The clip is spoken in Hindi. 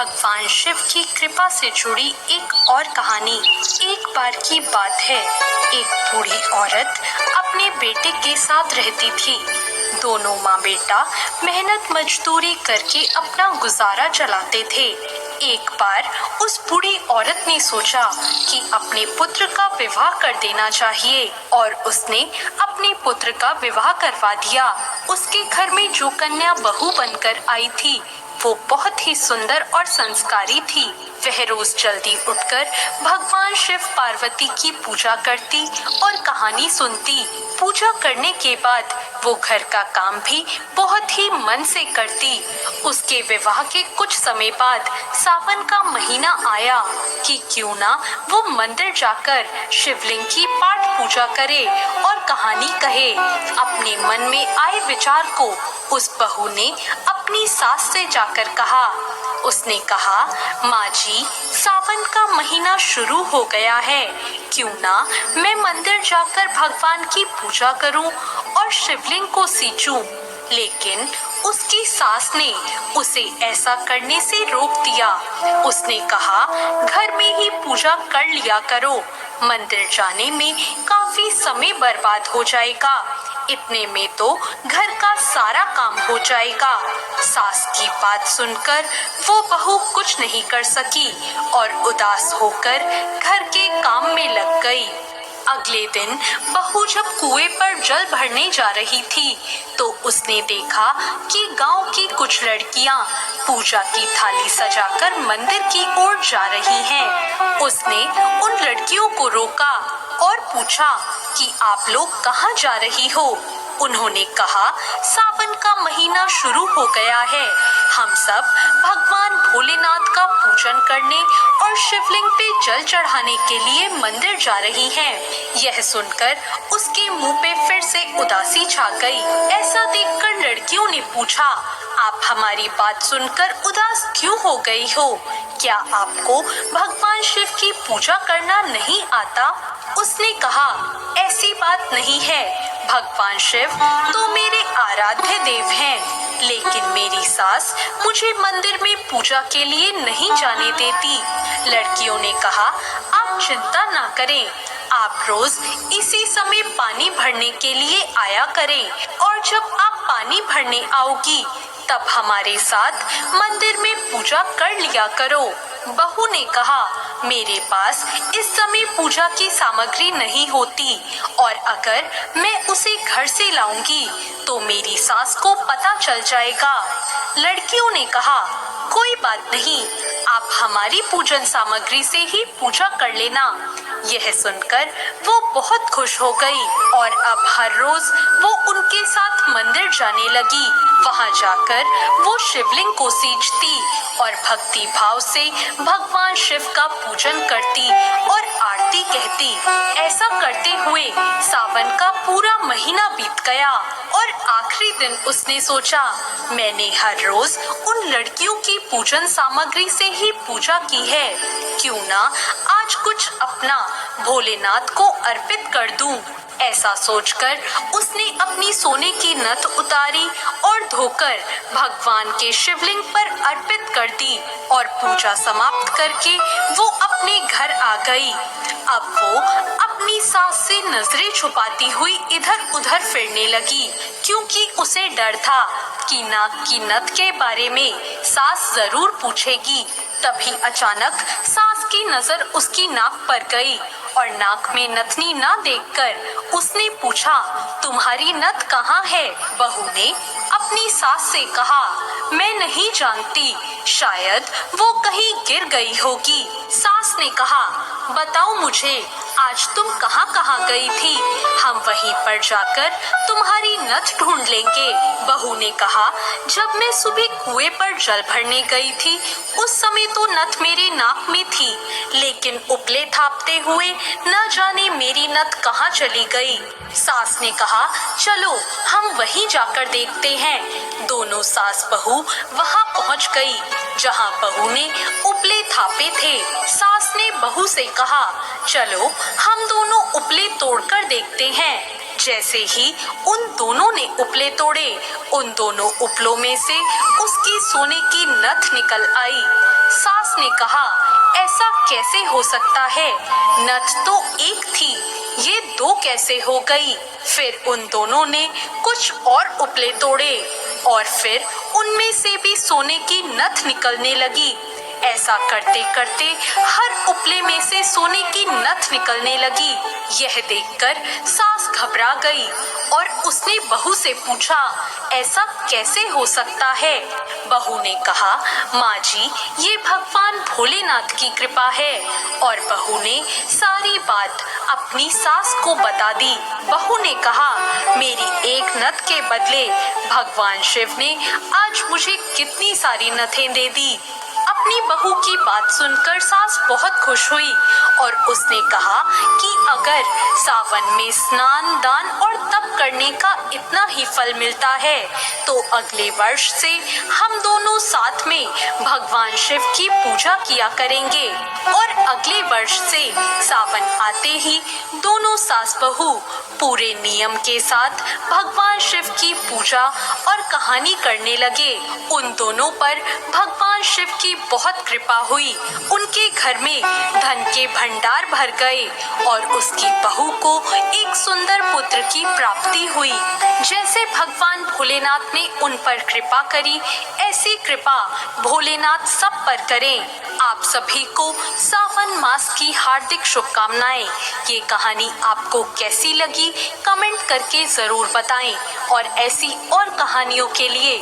भगवान शिव की कृपा से जुड़ी एक और कहानी। एक बार की बात है, एक बूढ़ी औरत अपने बेटे के साथ रहती थी। दोनों माँ बेटा मेहनत मजदूरी करके अपना गुजारा चलाते थे। एक बार उस बूढ़ी औरत ने सोचा कि अपने पुत्र का विवाह कर देना चाहिए और उसने अपने पुत्र का विवाह करवा दिया। उसके घर में जो कन्या बहू बनकर आई थी वो बहुत ही सुंदर और संस्कारी थी। वह रोज जल्दी उठकर भगवान शिव पार्वती की पूजा करती और कहानी सुनती। पूजा करने के बाद वो घर का काम भी बहुत ही मन से करती। उसके विवाह के कुछ समय बाद सावन का महीना आया कि क्यों ना वो मंदिर जाकर शिवलिंग की पाठ पूजा करे और कहानी कहे। अपने मन में आए विचार को उस बहू ने अपनी सास से जाकर कहा। उसने कहा, माँ जी, सावन का महीना शुरू हो गया है, क्यों ना मैं मंदिर जाकर भगवान की पूजा करूं और शिवलिंग को सींचूं। लेकिन उसकी सास ने उसे ऐसा करने से रोक दिया। उसने कहा, घर में ही पूजा कर लिया करो, मंदिर जाने में काफी समय बर्बाद हो जाएगा, इतने में तो घर का सारा काम हो जाएगा। सास की बात सुनकर वो बहू कुछ नहीं कर सकी और उदास होकर घर के काम में लग गई। अगले दिन बहू जब कुएं पर जल भरने जा रही थी तो उसने देखा कि गांव की कुछ लड़कियां पूजा की थाली सजाकर मंदिर की ओर जा रही हैं। उसने उन लड़कियों को रोका और पूछा कि आप लोग कहाँ जा रही हो। उन्होंने कहा, सावन का महीना शुरू हो गया है, हम सब भगवान भोलेनाथ का पूजन करने और शिवलिंग पे जल चढ़ाने के लिए मंदिर जा रही हैं। यह सुनकर उसके मुंह पे फिर से उदासी छा गई। ऐसा देखकर लड़कियों ने पूछा, आप हमारी बात सुनकर उदास क्यों हो गई हो? क्या आपको भगवान शिव की पूजा करना नहीं आता? उसने कहा, ऐसी बात नहीं है, भगवान शिव तो मेरे आराध्य देव हैं, लेकिन मेरी सास मुझे मंदिर में पूजा के लिए नहीं जाने देती। लड़कियों ने कहा, आप चिंता ना करें, आप रोज इसी समय पानी भरने के लिए आया करें और जब आप पानी भरने आओगी तब हमारे साथ मंदिर में पूजा कर लिया करो। बहू ने कहा, मेरे पास इस समय पूजा की सामग्री नहीं होती और अगर मैं उसे घर से लाऊंगी तो मेरी सास को पता चल जाएगा। लड़कियों ने कहा, कोई बात नहीं, आप हमारी पूजन सामग्री से ही पूजा कर लेना। यह सुनकर वो बहुत खुश हो गई और अब हर रोज वो उनके साथ मंदिर जाने लगी। वहां जाकर वो शिवलिंग को सींचती और भक्ति भाव से भगवान शिव का पूजन करती और आरती कहती। ऐसा करते हुए सावन का पूरा महीना बीत गया और आखिरी दिन उसने सोचा, मैंने हर रोज उन लड़कियों की पूजन सामग्री से ही पूजा की है, क्यों ना आज कुछ अपना भोलेनाथ को अर्पित कर दूं। ऐसा सोचकर उसने अपनी सोने की नथ उतारी और धोकर भगवान के शिवलिंग पर अर्पित कर दी और पूजा समाप्त करके वो अपने घर आ गई। अब वो अपनी सास से नजरें छुपाती हुई इधर उधर फिरने लगी, क्योंकि उसे डर था कि नाक की नथ के बारे में सास जरूर पूछेगी। तभी अचानक सास की नजर उसकी नाक पर गई और नाक में नथनी ना देखकर उसने पूछा, तुम्हारी नथ कहाँ है? बहू ने अपनी सास से कहा, मैं नहीं जानती, शायद वो कहीं गिर गई होगी। सास ने कहा, बताओ मुझे, आज तुम कहाँ कहाँ गई थी, हम वहीं पर जाकर तुम्हारी नथ ढूंढ लेंगे। बहू ने कहा, जब मैं सुबह कुएं पर जल भरने गई थी उस समय तो नथ मेरे नाक में थी, लेकिन उपले थापते हुए न जाने मेरी नथ कहाँ चली गई। सास ने कहा, चलो हम वहीं जाकर देखते हैं। दोनों सास बहू वहां पहुंच गई जहां बहू ने उपले थापे थे। सास ने बहू से कहा, चलो हम दोनों उपले तोड़कर देखते हैं। जैसे ही उन दोनों ने उपले तोड़े, उन दोनों उपलों में से उसकी सोने की नथ निकल आई। सास ने कहा, ऐसा कैसे हो सकता है? नथ तो एक थी, ये दो कैसे हो गई? फिर उन दोनों ने कुछ और उपले तोड़े और फिर उनमें से भी सोने की नथ निकलने लगी। ऐसा करते करते हर उपले में से सोने की नथ निकलने लगी। यह देखकर सास घबरा गई और उसने बहू से पूछा, ऐसा कैसे हो सकता है? बहू ने कहा, माँ जी, ये भगवान भोलेनाथ की कृपा है। और बहू ने सारी बात अपनी सास को बता दी। बहू ने कहा, मेरी एक नथ के बदले भगवान शिव ने आज मुझे कितनी सारी नथें दे दी। अपनी बहू की बात सुनकर सास बहुत खुश हुई और उसने कहा कि अगर सावन में स्नान, दान और तप करने का इतना ही फल मिलता है तो अगले वर्ष से हम दोनों साथ में भगवान शिव की पूजा किया करेंगे। और अगले वर्ष से सावन आते ही दोनों सास बहू पूरे नियम के साथ भगवान शिव की पूजा और कहानी करने लगे। उन दोनों पर भगवान शिव की बहुत कृपा हुई। उनके घर में धन के भंडार भर गए और उसकी बहू को एक सुंदर पुत्र की प्राप्ति हुई। जैसे भगवान भोलेनाथ ने उन पर कृपा करी, ऐसी कृपा भोलेनाथ सब पर करें। आप सभी को सावन मास की हार्दिक शुभकामनाएं। ये कहानी आपको कैसी लगी, कमेंट करके जरूर बताएं और ऐसी और कहानियों के लिए